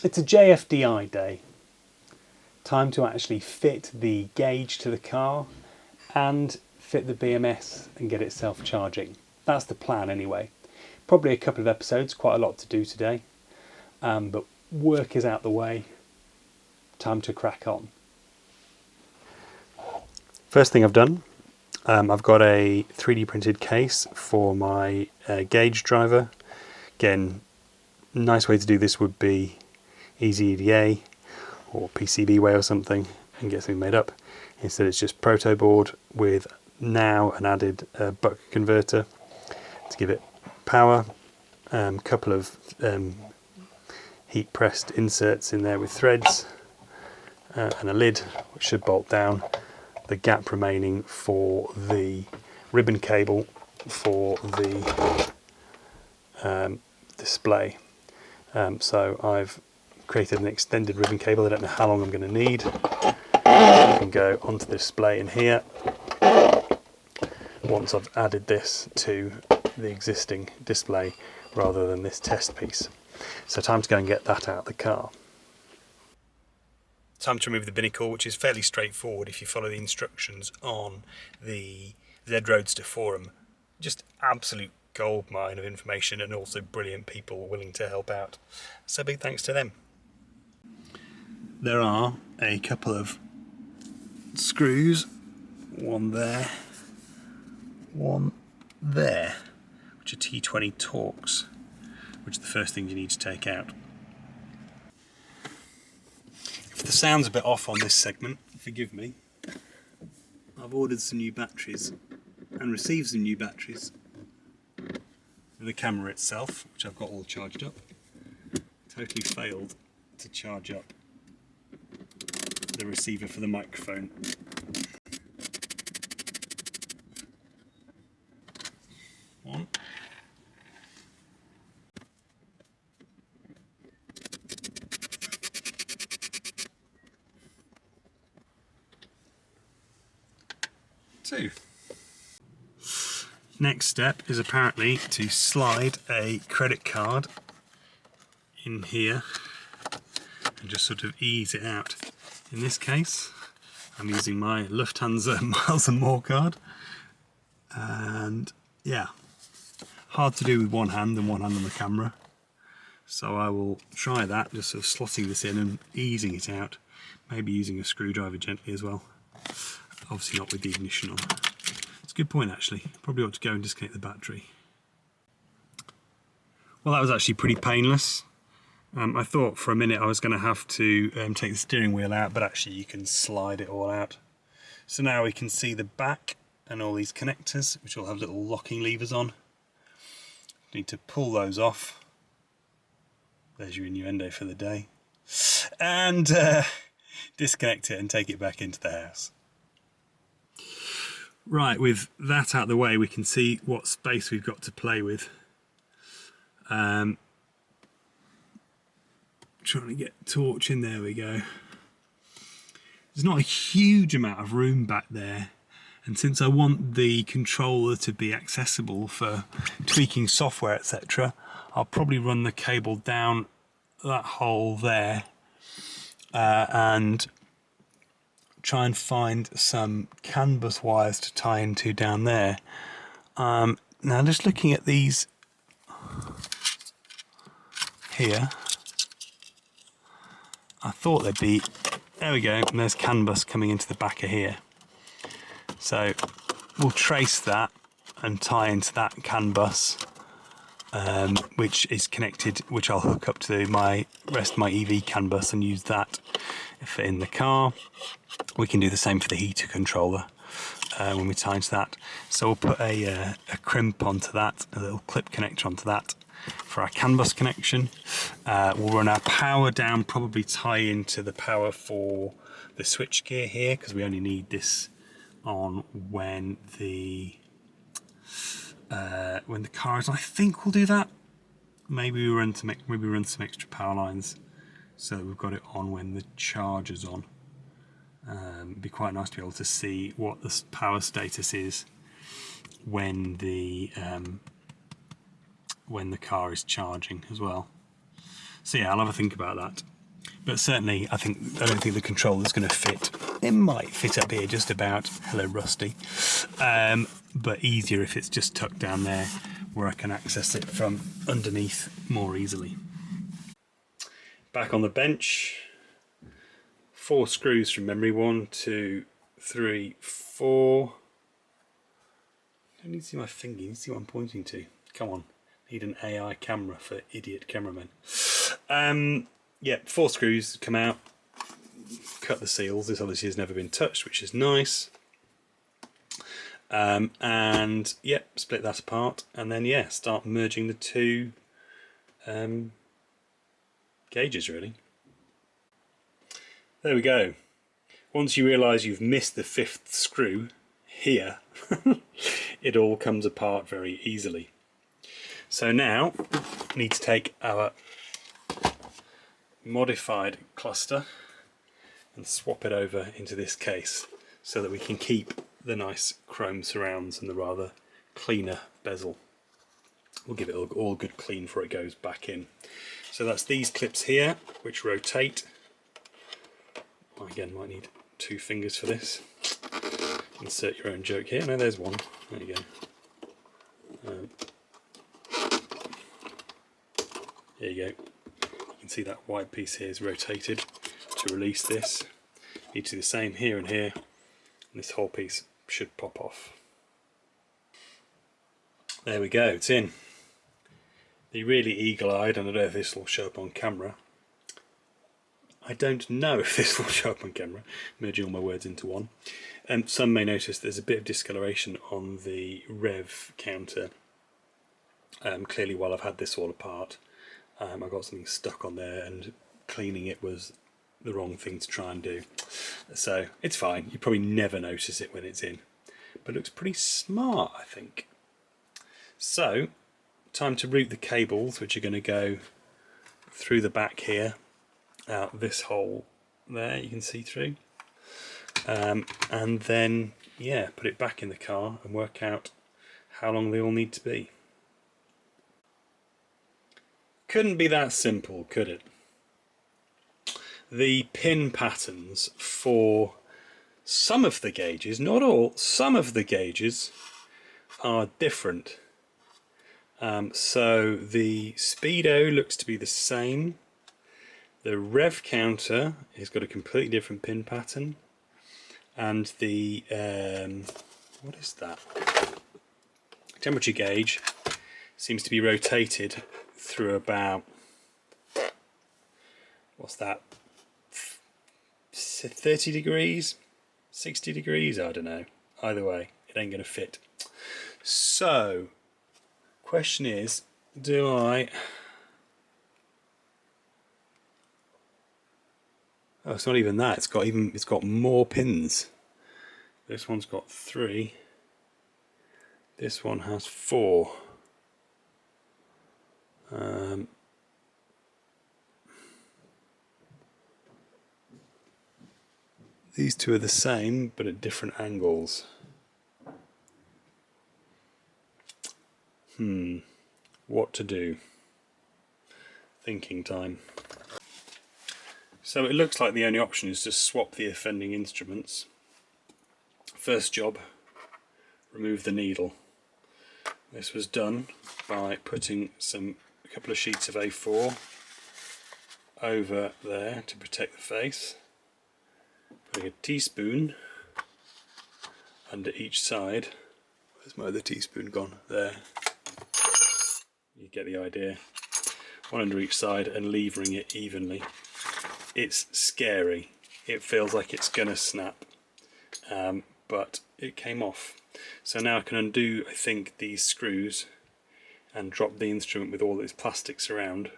It's a JFDI day. Time to actually fit the gauge to the car and fit the BMS and get it self-charging. That's the plan anyway. Probably a couple of episodes, quite a lot to do today. But work is out the way. Time to crack on. First thing I've done, I've got a 3D printed case for my gauge driver. Again, nice way to do this would be Easy EDA or PCBWay or something and get something made up. Instead it's just proto board with now an added buck converter to give it power, couple of heat pressed inserts in there with threads, and a lid which should bolt down, the gap remaining for the ribbon cable for the display. So I've created an extended ribbon cable. I don't know how long I'm going to need. I can go onto the display in here once I've added this to the existing display rather than this test piece. So time to go and get that out of the car. Time to remove the binnacle, which is fairly straightforward if you follow the instructions on the Z Roadster forum. Just absolute goldmine of information and also brilliant people willing to help out. So big thanks to them. There are a couple of screws, one there, one there, which are T20 Torx, which are the first things you need to take out. If the sound's a bit off on this segment, forgive me. I've ordered some new batteries and received some new batteries for the camera itself, which I've got all charged up. Totally failed to charge up the receiver for the microphone. One. Two. Next step is apparently to slide a credit card in here and just sort of ease it out. In this case, I'm using my Lufthansa Miles and More card, and yeah, hard to do with one hand and one hand on the camera. So I will try that, just sort of slotting this in and easing it out, maybe using a screwdriver gently as well. Obviously not with the ignition on. It's a good point actually, probably ought to go and disconnect the battery. Well, that was actually pretty painless. I thought for a minute I was going to have to take the steering wheel out, but actually you can slide it all out. So now we can see the back and all these connectors, which all have little locking levers on. Need to pull those off. There's your innuendo for the day. And disconnect it and take it back into the house. Right, with that out of the way, we can see what space we've got to play with. Trying to get torch in, there we go. There's not a huge amount of room back there, and since I want the controller to be accessible for tweaking software, etc., I'll probably run the cable down that hole there and try and find some CAN bus wires to tie into down there. Now just looking at these here, I thought there'd be, there we go, and there's CAN bus coming into the back of here. So we'll trace that and tie into that CAN bus, which is connected, which I'll hook up to my rest of my EV CAN bus and use that for in the car. We can do the same for the heater controller when we tie into that. So we'll put a crimp onto that, a little clip connector onto that for our CAN bus connection. We'll run our power down, probably tie into the power for the switch gear here, because we only need this on when the car is. I think we'll do that. Maybe we run some extra power lines so that we've got it on when the charger's on. It'd be quite nice to be able to see what the power status is when the car is charging as well. So yeah, I'll have a think about that. But certainly, I don't think the controller's going to fit. It might fit up here just about. Hello, Rusty. But easier if it's just tucked down there where I can access it from underneath more easily. Back on the bench. 4 screws from memory. 1, 2, 3, 4. I don't need to see my finger. You need to see what I'm pointing to. Come on. Need an AI camera for idiot cameramen. Yeah, 4 screws come out. Cut the seals. This obviously has never been touched, which is nice. And yeah, split that apart, and then yeah, start merging the 2 gauges really. There we go. Once you realise you've missed the 5th screw here, it all comes apart very easily. So now we need to take our modified cluster and swap it over into this case so that we can keep the nice chrome surrounds and the rather cleaner bezel. We'll give it all good clean before it goes back in. So that's these clips here which rotate. Again, might need 2 fingers for this. Insert your own joke here. No, there's one. There you go. There you go. You can see that white piece here is rotated to release this. Need to do the same here and here, and this whole piece should pop off. There we go, it's in. The really eagle-eyed, and I don't know if this will show up on camera. I don't know if this will show up on camera, merging all my words into one. Some may notice there's a bit of discoloration on the rev counter. Clearly while I've had this all apart, I got something stuck on there and cleaning it was the wrong thing to try and do. So it's fine, you probably never notice it when it's in. But it looks pretty smart, I think. So, time to route the cables, which are going to go through the back here, out this hole there you can see through. And then, yeah, put it back in the car and work out how long they all need to be. Couldn't be that simple, could it? The pin patterns for some of the gauges, not all, some of the gauges are different. So the speedo looks to be the same. The rev counter has got a completely different pin pattern. And the, what is that? Temperature gauge seems to be rotated through about, what's that? 30 degrees, 60 degrees, I don't know. Either way, it ain't going to fit. So, question is, do I... Oh, it's not even that. It's got more pins. This one's got 3. This one has 4. These 2 are the same, but at different angles. What to do? Thinking time. So it looks like the only option is to swap the offending instruments. First job, remove the needle. This was done by putting a couple of sheets of A4 over there to protect the face. Putting a teaspoon under each side. Where's my other teaspoon gone? There. You get the idea. One under each side and levering it evenly. It's scary. It feels like it's gonna snap, but it came off. So now I can undo, I think, these screws and drop the instrument with all these plastics around.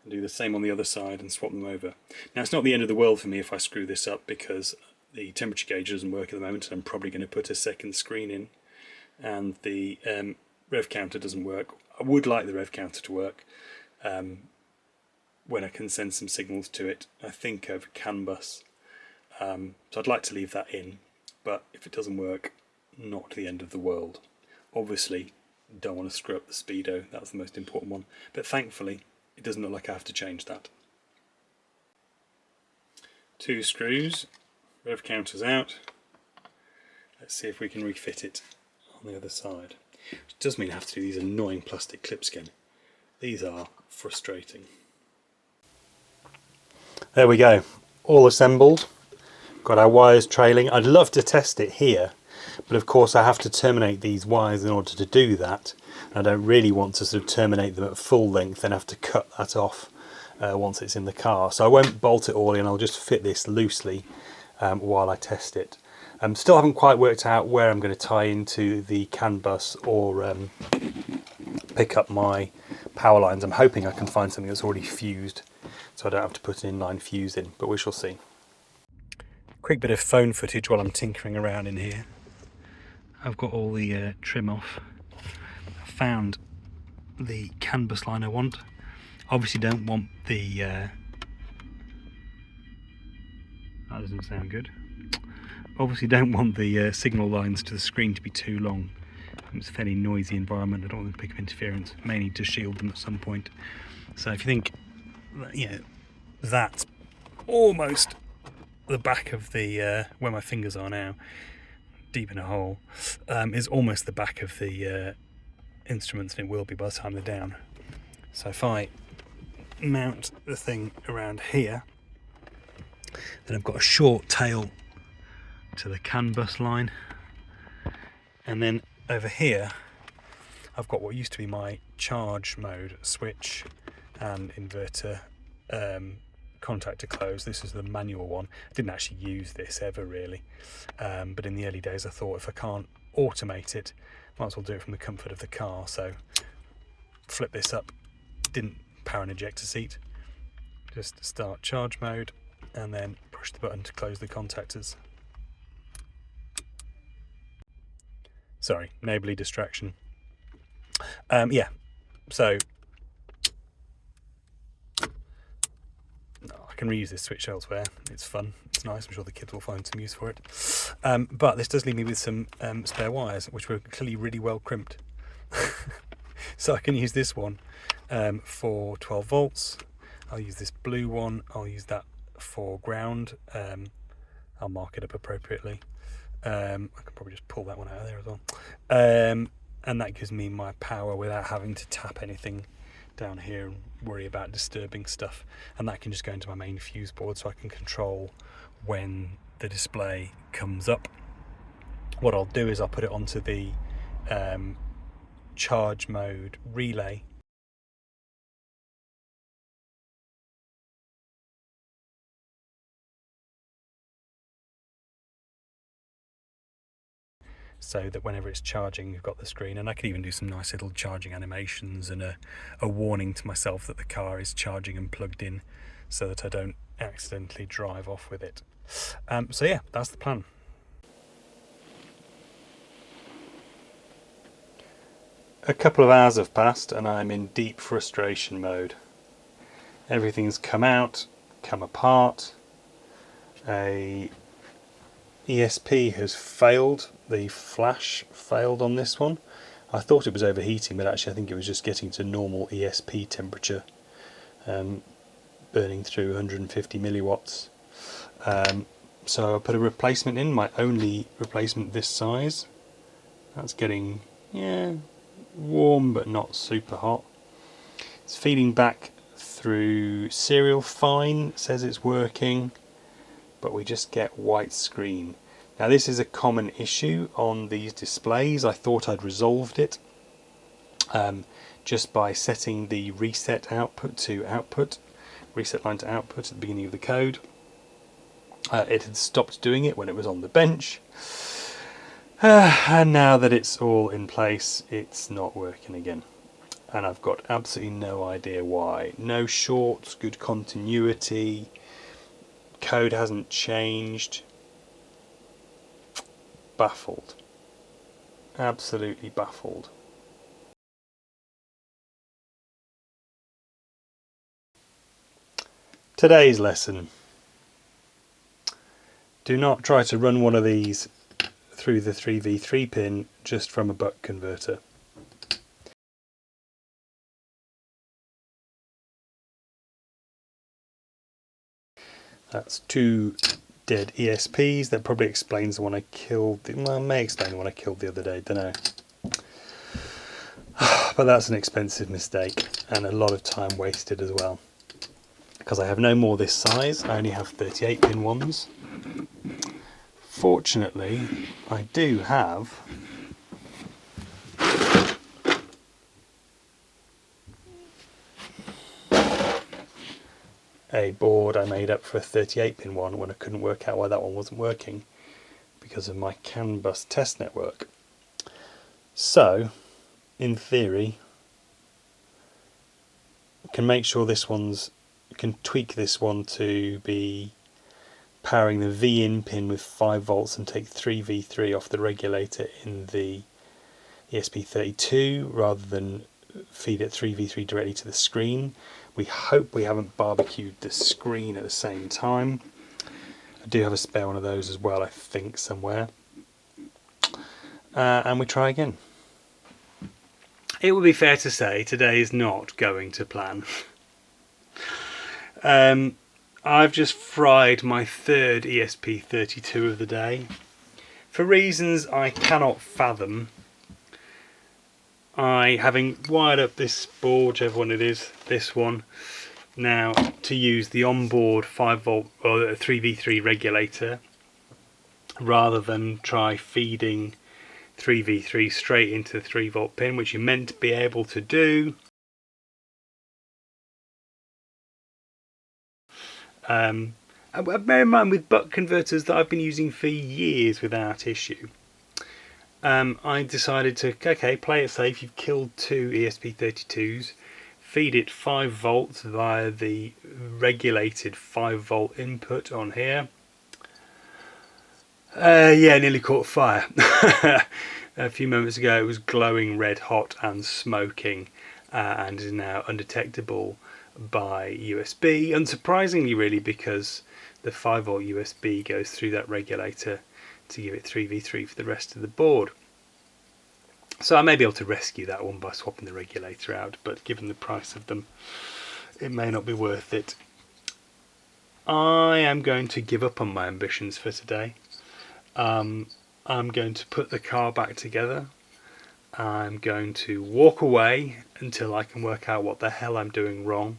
Do the same on the other side and swap them over. Now it's not the end of the world for me if I screw this up, because the temperature gauge doesn't work at the moment and I'm probably going to put a second screen in, and the rev counter doesn't work. I would like the rev counter to work when I can send some signals to it, I think over CAN bus. So I'd like to leave that in, but if it doesn't work, not the end of the world. Obviously don't want to screw up the speedo, that was the most important one, but thankfully it doesn't look like I have to change that. 2 screws, rev counters out. Let's see if we can refit it on the other side. Which does mean I have to do these annoying plastic clips again. These are frustrating. There we go, all assembled. Got our wires trailing. I'd love to test it here, but of course I have to terminate these wires in order to do that. I don't really want to sort of terminate them at full length and have to cut that off once it's in the car. So I won't bolt it all in, I'll just fit this loosely while I test it. Still haven't quite worked out where I'm going to tie into the CAN bus or pick up my power lines. I'm hoping I can find something that's already fused so I don't have to put an inline fuse in, but we shall see. Quick bit of phone footage while I'm tinkering around in here. I've got all the trim off. I found the CAN bus line I want. Obviously don't want the... that doesn't sound good. Obviously don't want the signal lines to the screen to be too long. It's a fairly noisy environment. I don't want them to pick up interference. May need to shield them at some point. So if you think, you know, that's almost the back of the where my fingers are now, deep in a hole, is almost the back of the instruments, and it will be by the time they're down. So if I mount the thing around here, then I've got a short tail to the CAN bus line, and then over here I've got what used to be my charge mode switch and inverter contactor close. This is the manual one. I didn't actually use this ever really, but in the early days I thought if I can't automate it, might as well do it from the comfort of the car. So flip this up, didn't power an ejector seat, just start charge mode and then push the button to close the contactors. Sorry, neighbourly distraction. Yeah, so I can reuse this switch elsewhere. It's fun, it's nice, I'm sure the kids will find some use for it. But this does leave me with some spare wires, which were clearly really well crimped. So I can use this one for 12 volts. I'll use this blue one, I'll use that for ground. I'll mark it up appropriately. I can probably just pull that one out of there as well. And that gives me my power without having to tap anything down here and worry about disturbing stuff. And that can just go into my main fuse board, so I can control when the display comes up. What I'll do is I'll put it onto the charge mode relay, so that whenever it's charging you've got the screen, and I can even do some nice little charging animations and a warning to myself that the car is charging and plugged in, so that I don't accidentally drive off with it. So yeah, that's the plan. A couple of hours have passed and I'm in deep frustration mode. Everything's come out, come apart. A ESP has failed. The flash failed on this one. I thought it was overheating, but actually I think it was just getting to normal ESP temperature, burning through 150 milliwatts. So I put a replacement in, my only replacement this size. That's getting, yeah, warm but not super hot. It's feeding back through serial fine, it says it's working, but we just get white screen. Now this is a common issue on these displays. I thought I'd resolved it just by setting the reset output to output, reset line to output at the beginning of the code. It had stopped doing it when it was on the bench, and now that it's all in place it's not working again, and I've got absolutely no idea why. No shorts, good continuity, code hasn't changed. Baffled, absolutely baffled. Today's lesson: do not try to run one of these through the 3v3 pin just from a buck converter. That's 2 dead ESPs. That probably explains the one I killed. Well, may explain the one I killed the other day, don't know. But that's an expensive mistake and a lot of time wasted as well. Because I have no more this size, I only have 38 pin ones. Fortunately, I do have a board I made up for a 38 pin one when I couldn't work out why that one wasn't working because of my CAN bus test network. So, in theory, I can make sure this one's, can tweak this one to be powering the V in pin with 5 volts and take 3V3 off the regulator in the ESP32 rather than feed it 3V3 directly to the screen. We hope we haven't barbecued the screen at the same time. I do have a spare one of those as well, I think, somewhere. And we try again. It would be fair to say today is not going to plan. I've just fried my third ESP32 of the day. For reasons I cannot fathom, having wired up this board, whichever one it is, this one, now to use the onboard 5 volt or 3V3 regulator rather than try feeding 3V3 straight into the 3 volt pin, which you're meant to be able to do. Bear in mind with buck converters that I've been using for years without issue. I decided to, okay, play it safe. You've killed 2 ESP32s. Feed it 5 volts via the regulated 5 volt input on here. Yeah, nearly caught fire. A few moments ago it was glowing red hot and smoking and is now undetectable by USB. Unsurprisingly really, because the 5 volt USB goes through that regulator to give it 3V3 for the rest of the board. So I may be able to rescue that one by swapping the regulator out, but given the price of them it may not be worth it. I am going to give up on my ambitions for today. I'm going to put the car back together. I'm going to walk away until I can work out what the hell I'm doing wrong,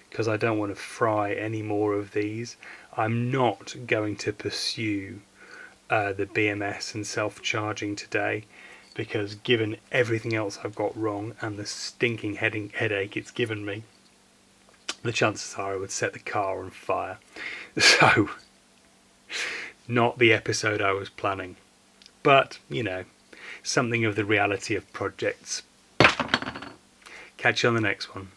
because I don't want to fry any more of these. I'm not going to pursue the BMS and self-charging today, because given everything else I've got wrong and the stinking headache it's given me, the chances are I would set the car on fire. So, not the episode I was planning. But, you know, something of the reality of projects. Catch you on the next one.